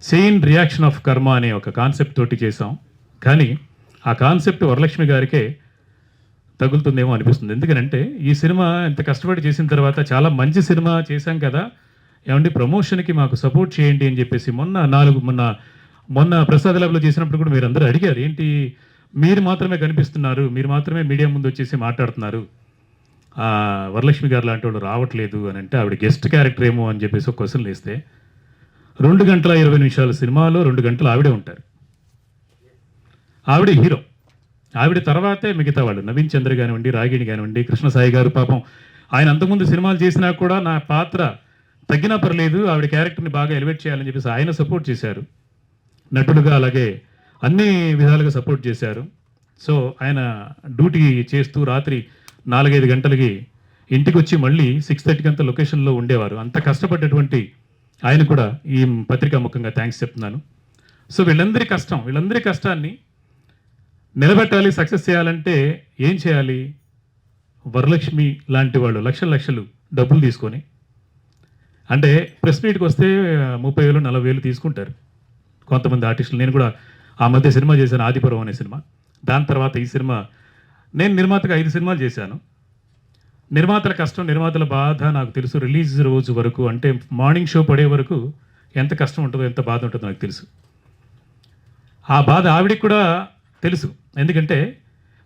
Chain reaction of కర్మ అనే ఒక కాన్సెప్ట్ తోటి చేసాం. కానీ ఆ కాన్సెప్ట్ వరలక్ష్మి గారికే తగులుతుందేమో అనిపిస్తుంది. ఎందుకంటే ఈ సినిమా ఎంత కష్టపడి చేసిన తర్వాత చాలా మంచి సినిమా చేశాం కదా, ఏమండి ప్రమోషన్కి మాకు సపోర్ట్ చేయండి అని చెప్పేసి మొన్న ప్రసాద్ ల్యాబ్లో చేసినప్పుడు కూడా మీరు అందరూ అడిగారు, ఏంటి మీరు మాత్రమే కనిపిస్తున్నారు, మీరు మాత్రమే మీడియా ముందు వచ్చేసి మాట్లాడుతున్నారు, వరలక్ష్మి గారు లాంటి వాళ్ళు రావట్లేదు అని అంటే ఆవిడ గెస్ట్ క్యారెక్టర్ ఏమో అని చెప్పేసి ఒక క్వశ్చన్ వేస్తే 2 గంటల 20 నిమిషాల సినిమాలో 2 గంటలు ఆవిడే ఉంటారు. ఆవిడ హీరో. ఆవిడ తర్వాతే మిగతా వాళ్ళు నవీన్ చంద్ర కానివ్వండి, రాగిణి కానివ్వండి, కృష్ణసాయి గారు పాపం ఆయన అంతకుముందు సినిమాలు చేసినా కూడా నా పాత్ర తగ్గినా పర్లేదు, ఆవిడ క్యారెక్టర్ని బాగా ఎలివేట్ చేయాలని చెప్పేసి ఆయన సపోర్ట్ చేశారు. నటుడుగా అలాగే అన్ని విధాలుగా సపోర్ట్ చేశారు. సో ఆయన డ్యూటీ చేస్తూ రాత్రి 4-5 గంటలకి ఇంటికి వచ్చి మళ్ళీ 6:30కి అంతా లొకేషన్లో ఉండేవారు. అంత కష్టపడ్డటువంటి ఆయన కూడా ఈ పత్రికా ముఖంగా థ్యాంక్స్ చెప్తున్నాను. సో వీళ్ళందరి కష్టాన్ని నిలబెట్టాలి, సక్సెస్ చేయాలంటే ఏం చేయాలి? వరలక్ష్మి లాంటి వాళ్ళు లక్షలు డబ్బులు తీసుకొని, అంటే ప్రెస్ మీట్కి వస్తే 30,000 40,000 తీసుకుంటారు కొంతమంది ఆర్టిస్టులు. నేను కూడా ఆ మధ్య సినిమా చేశాను, ఆదిపురం అనే సినిమా. దాని తర్వాత ఈ సినిమా, నేను నిర్మాతగా 5 సినిమాలు చేశాను. నిర్మాతల కష్టం, నిర్మాతల బాధ నాకు తెలుసు. రిలీజ్ రోజు వరకు, అంటే మార్నింగ్ షో పడే వరకు ఎంత కష్టం ఉంటుందో, ఎంత బాధ ఉంటుందో నాకు తెలుసు. ఆ బాధ ఆవిడికి కూడా తెలుసు. ఎందుకంటే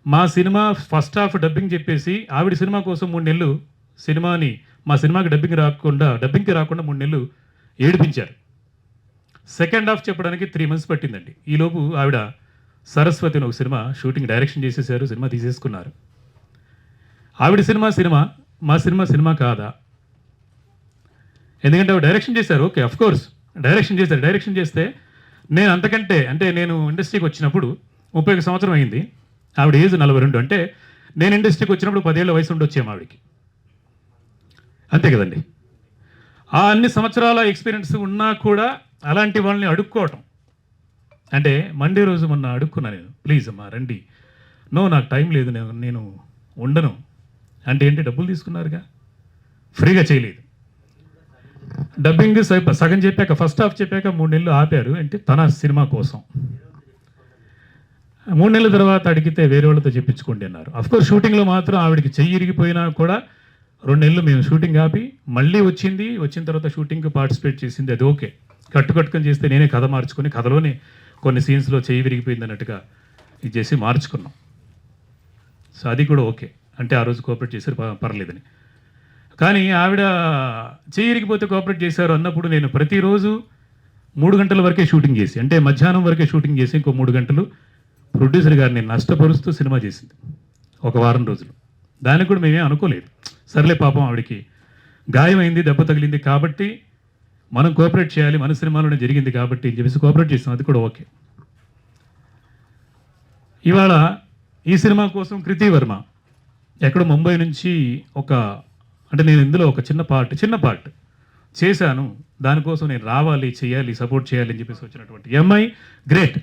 మా సినిమా ఫస్ట్ హాఫ్ డబ్బింగ్ చెప్పేసి ఆవిడ సినిమా కోసం 3 నెలలు మా సినిమాకి డబ్బింగ్కి రాకుండా 3 నెలలు ఏడిపించారు. సెకండ్ హాఫ్ చెప్పడానికి 3 months పట్టిందండి. ఈలోపు ఆవిడ సరస్వతి అని ఒక సినిమా షూటింగ్ డైరెక్షన్ చేసేసారు, సినిమా తీసేసుకున్నారు. ఆవిడ మా సినిమా కాదా? ఎందుకంటే ఆవిడ డైరెక్షన్ చేశారు, ఓకే అఫ్ కోర్స్ డైరెక్షన్ చేస్తే నేను అంతకంటే, అంటే నేను ఇండస్ట్రీకి వచ్చినప్పుడు 31 సంవత్సరం అయింది, ఆవిడ ఏజ్ 42. అంటే నేను ఇండస్ట్రీకి వచ్చినప్పుడు 10 ఏళ్ల వయసు ఉండొచ్చేమో ఆవిడకి, అంతే కదండి. ఆ అన్ని సంవత్సరాల ఎక్స్పీరియన్స్ ఉన్నా కూడా అలాంటి వాళ్ళని అడుక్కోవటం, అంటే మండే రోజు మొన్న అడుక్కున్నా నేను, ప్లీజ్ అమ్మా రండి, నాకు టైం లేదు, నేను ఉండను అంటే ఏంటి, డబ్బులు తీసుకున్నారుగా, ఫ్రీగా చేయలేదు. డబ్బింగ్ సగం చెప్పాక, ఫస్ట్ హాఫ్ చెప్పాక 3 నెలలు ఆపారు, అంటే తన సినిమా కోసం. 3 నెలల తర్వాత అడిగితే వేరే వాళ్ళతో చెప్పించుకోండి అన్నారు. అఫ్కోర్స్ షూటింగ్లో మాత్రం ఆవిడకి చెయ్యి ఇరిగిపోయినా కూడా 2 నెలలు మేము షూటింగ్ ఆపి మళ్ళీ వచ్చిన తర్వాత షూటింగ్కి పార్టిసిపేట్ చేసింది. అది ఓకే. కట్టుకొని చేస్తే నేనే కథ మార్చుకొని, కథలోనే కొన్ని సీన్స్లో చెయ్యి విరిగిపోయింది అన్నట్టుగా ఇది చేసి మార్చుకున్నాం. సో అది కూడా ఓకే, అంటే ఆ రోజు కోఆపరేట్ చేశారు, పర్లేదని. కానీ ఆవిడ చెయ్యి ఇరిగిపోతే కోఆపరేట్ చేశారు అన్నప్పుడు నేను ప్రతిరోజు 3 గంటల వరకే షూటింగ్ చేసి, అంటే మధ్యాహ్నం వరకే షూటింగ్ చేసి ఇంకో 3 గంటలు ప్రొడ్యూసర్ గారిని నష్టపరుస్తూ సినిమా చేసింది ఒక వారం రోజులు. దానికి కూడా మేమేం అనుకోలేదు, సర్లే పాపం ఆవిడకి గాయమైంది, దెబ్బ తగిలింది కాబట్టి మనం కోఆపరేట్ చేయాలి, మన సినిమాలోనే జరిగింది కాబట్టి అని చెప్పేసి కోఆపరేట్ చేస్తాం, అది కూడా ఓకే. ఇవాళ ఈ సినిమా కోసం కృతి వర్మ ఎక్కడో ముంబై నుంచి అంటే నేను ఇందులో ఒక చిన్న పార్ట్ చేశాను, దానికోసం నేను రావాలి, చేయాలి, సపోర్ట్ చేయాలి అని చెప్పేసి వచ్చినటువంటి అమ్మాయి గ్రేట్.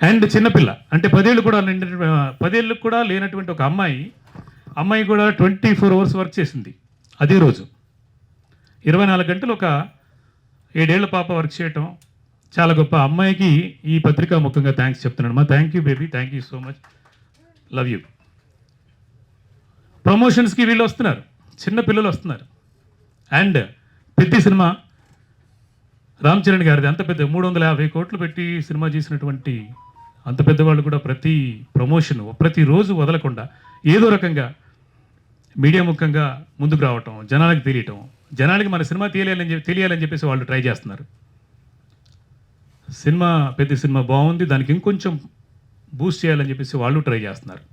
అండ్ చిన్నపిల్ల, అంటే 10 ఏళ్ళు కూడా లేనటువంటి ఒక అమ్మాయి కూడా 24 hours వర్క్ చేసింది. అదే రోజు 24 గంటలు ఒక 7 ఏళ్ల పాప వర్క్ చేయటం చాలా గొప్ప. అమ్మాయికి ఈ పత్రికా ముఖంగా థ్యాంక్స్ చెప్తున్నాను. మా thank you baby, thank you so much, love you. ప్రమోషన్స్కి వీళ్ళు వస్తున్నారు, చిన్న పిల్లలు వస్తున్నారు. అండ్ పెద్ద సినిమా రామ్ చరణ్ గారిది, అంత పెద్ద 350 కోట్లు పెట్టి సినిమా చేసినటువంటి అంత పెద్దవాళ్ళు కూడా ప్రతి ప్రమోషన్ ప్రతిరోజు వదలకుండా ఏదో రకంగా మీడియా ముఖంగా ముందుకు రావటం, జనాలకు తెలియటం, జనానికి మన సినిమా తెలియాలని చెప్పేసి వాళ్ళు ట్రై చేస్తున్నారు. పెద్ద సినిమా బాగుంది, దానికి ఇంకొంచెం బూస్ట్ చేయాలని చెప్పేసి వాళ్ళు ట్రై చేస్తున్నారు.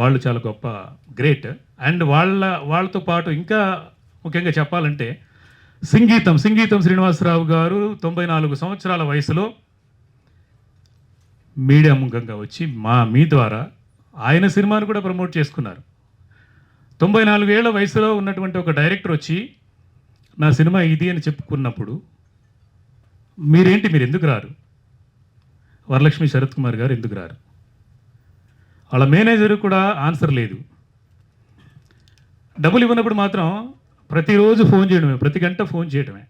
వాళ్ళు చాలా గొప్ప, గ్రేట్. అండ్ వాళ్ళతో పాటు ఇంకా ముఖ్యంగా చెప్పాలంటే సంగీతం శ్రీనివాసరావు గారు 94 సంవత్సరాల వయసులో మీడియా ముఖంగా వచ్చి మీ ద్వారా ఆయన సినిమాను కూడా ప్రమోట్ చేసుకున్నారు. 94 ఏళ్ల వయసులో ఉన్నటువంటి ఒక డైరెక్టర్ వచ్చి నా సినిమా ఇది అని చెప్పుకున్నప్పుడు మీరు ఎందుకు రారు? వరలక్ష్మి శరత్ కుమార్ గారు ఎందుకు రారు? వాళ్ళ మేనేజర్ కూడా ఆన్సర్ లేదు. డబ్బులు ఇవ్వనప్పుడు మాత్రం ప్రతిరోజు ఫోన్ చేయడమే, ప్రతి గంట ఫోన్ చేయడమే.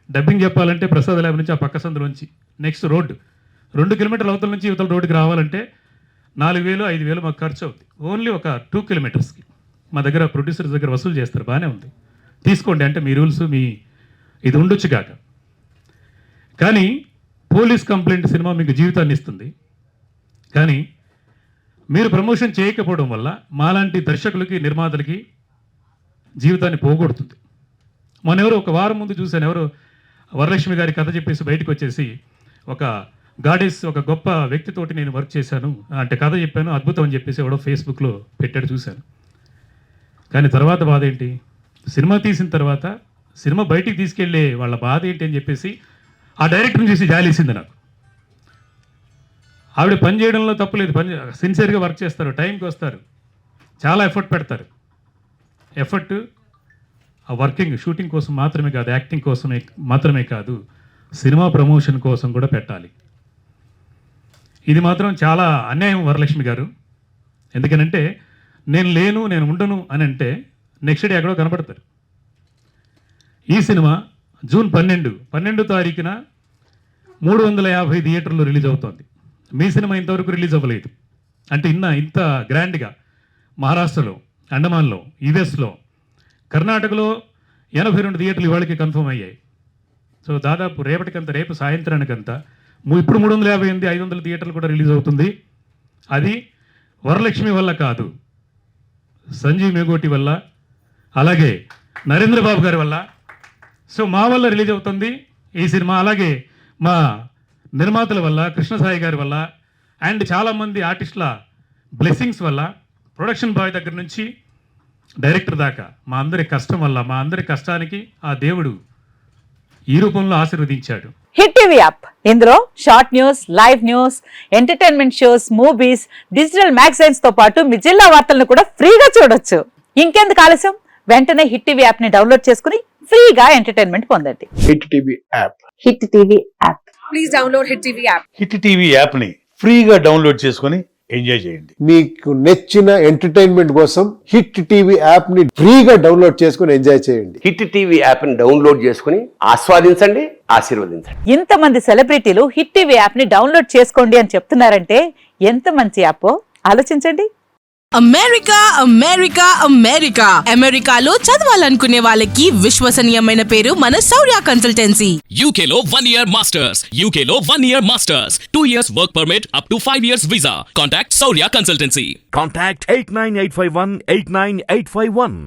డబ్బింగ్ చెప్పాలంటే ప్రసాద్ ల్యాబ్ నుంచి ఆ పక్క సందులోంచి నెక్స్ట్ రోడ్డు 2 కిలోమీటర్ల అవతల నుంచి ఇవతల రోడ్డుకి రావాలంటే 4,000 5,000 మాకు ఖర్చు అవుతుంది. ఓన్లీ ఒక 2 కిలోమీటర్స్కి మా దగ్గర ప్రొడ్యూసర్స్ దగ్గర వసూలు చేస్తారు, బాగానే ఉంది, తీసుకోండి అంటే మీ రూల్స్ మీ ఇది ఉండొచ్చు కాక. కానీ పోలీస్ కంప్లైంట్ సినిమా మీకు జీవితాన్ని ఇస్తుంది. కానీ మీరు ప్రమోషన్ చేయకపోవడం వల్ల మాలాంటి దర్శకులకి నిర్మాతలకి జీవితాన్ని పోగొడుతుంది. మొన్నెవరు ఒక వారం ముందు చూశాను, ఎవరు వరలక్ష్మి గారి కథ చెప్పేసి బయటకు వచ్చేసి ఒక గాడెస్ ఒక గొప్ప వ్యక్తితోటి నేను వర్క్ చేశాను అంటే కథ చెప్పాను అద్భుతం అని చెప్పేసి ఎవడో ఫేస్బుక్లో పెట్టాడు చూశాను. కానీ తర్వాత బాధ ఏంటి, సినిమా తీసిన తర్వాత సినిమా బయటికి తీసుకెళ్ళే వాళ్ళ బాధ ఏంటి అని చెప్పేసి ఆ డైరెక్టర్ని చూసి జాలేసింది నాకు. ఆవిడ పని చేయడంలో తప్పులేదు, సిన్సియర్గా వర్క్ చేస్తారు, టైంకి వస్తారు, చాలా ఎఫర్ట్ పెడతారు. ఎఫర్ట్ ఆ వర్కింగ్ షూటింగ్ కోసం మాత్రమే కాదు, యాక్టింగ్ కోసమే మాత్రమే కాదు, సినిమా ప్రమోషన్ కోసం కూడా పెట్టాలి. ఇది మాత్రం చాలా అన్యాయం వరలక్ష్మి గారు. ఎందుకనంటే నేను ఉండను అని అంటే నెక్స్ట్ డే ఎక్కడో కనపడతారు. ఈ సినిమా జూన్ 12 తారీఖున 350 థియేటర్లో రిలీజ్ అవుతోంది. మీ సినిమా ఇంతవరకు రిలీజ్ అవ్వలేదు. అంటే ఇంత గ్రాండ్గా మహారాష్ట్రలో, అండమాన్లో, యుఎస్లో, కర్ణాటకలో 82 థియేటర్లు ఇవాళకి కన్ఫర్మ్ అయ్యాయి. సో దాదాపు రేపు సాయంత్రానికంతా ఇప్పుడు 358 500 థియేటర్లు కూడా రిలీజ్ అవుతుంది. అది వరలక్ష్మి వల్ల కాదు, సంజీవ్ మేగోటి వల్ల, అలాగే నరేంద్ర బాబు గారి వల్ల. సో మా వల్ల రిలీజ్ అవుతుంది ఈ సినిమా. అలాగే మా నిర్మాతల వల్ల, కృష్ణసాయి గారి వల్ల, అండ్ చాలామంది ఆర్టిస్టుల బ్లెస్సింగ్స్ వల్ల, ప్రొడక్షన్ బాయ్ దగ్గర నుంచి డైరెక్టర్ దాకా మా అందరి కష్టం వల్ల, మా అందరి కష్టానికి ఆ దేవుడు ఈ రూపంలో ఆశీర్వదించాడు. హిట్ టీవీ యాప్, ఇందులో short news, live news, entertainment shows, movies, digital magazines తో పాటు మీ జిల్లా వార్తలను కూడా ఫ్రీగా చూడొచ్చు. ఇంకెందుకు ఆలస్యం, వెంటనే హిట్ టీవీ యాప్ ని డౌన్లోడ్ చేసుకుని ఫ్రీగా ఎంటర్టైన్మెంట్ పొందండి. Hit TV app. Hit TV app. Please download hit TV app. Hit TV app ని ఫ్రీగా డౌన్లోడ్ చేసుకొని ఎంజాయ్ చేయండి. మీకు నచ్చిన ఎంటర్టైన్మెంట్ కోసం హిట్ టీవీ యాప్ ని ఫ్రీగా డౌన్లోడ్ చేసుకొని ఎంజాయ్ చేయండి. హిట్ టీవీ యాప్ ని డౌన్లోడ్ చేసుకుని ఆస్వాదించండి, ఆశీర్వదించండి. ఇంతమంది సెలబ్రిటీలు హిట్ టీవీ యాప్ ని డౌన్లోడ్ చేసుకోండి అని చెప్తున్నారంటే ఎంత మంచి యాప్ ఆలోచించండి. అమెరికా అమెరికా అమెరికా అమెరికాలో చదవాలనుకునే వాళ్ళకి విశ్వసనీయమైన పేరు మన శౌర్య కన్సల్టెన్సీ. UK లో 1 year masters. UK లో 1 year masters. 2 years work permit up to 5 years visa. Contact Saurya Consultancy. Contact 89851 89851.